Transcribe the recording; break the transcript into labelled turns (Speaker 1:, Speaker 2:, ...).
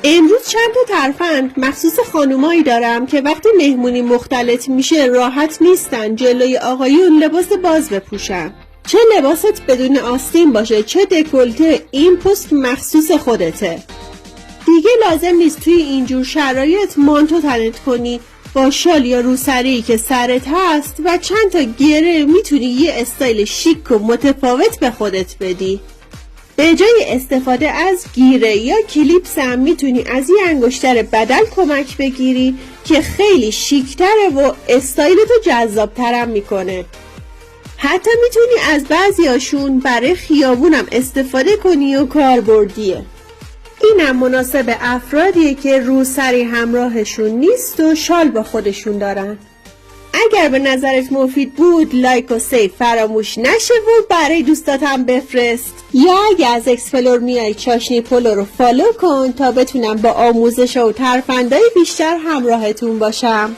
Speaker 1: امروز چند تا ترفند مخصوص خانومایی دارم که وقتی مهمونی مختلط میشه راحت نیستن جلوی آقایون لباس باز بپوشن. چه لباست بدون آستین باشه چه دکولته، این پست مخصوص خودته. دیگه لازم نیست توی اینجور شرایط مانتو تنت کنی، با شال یا روسری که سرت هست و چند تا گره میتونی یه استایل شیک و متفاوت به خودت بدی. به جای استفاده از گیره یا کلیپس هم میتونی از یه انگشتر بدل کمک بگیری که خیلی شیکتره و استایلتو جذابترم میکنه. حتی میتونی از بعضیاشون برای خیابونم استفاده کنی و کاربردیه. اینم مناسب افرادیه که روسری همراهشون نیست و شال با خودشون دارن. اگر به نظرت مفید بود لایک و سیو فراموش نشه و برای دوستاتم بفرست. یا اگه از اکسپلور میای چاشنی پلو رو فالو کن تا بتونم با آموزش و ترفندهای بیشتر همراهتون باشم.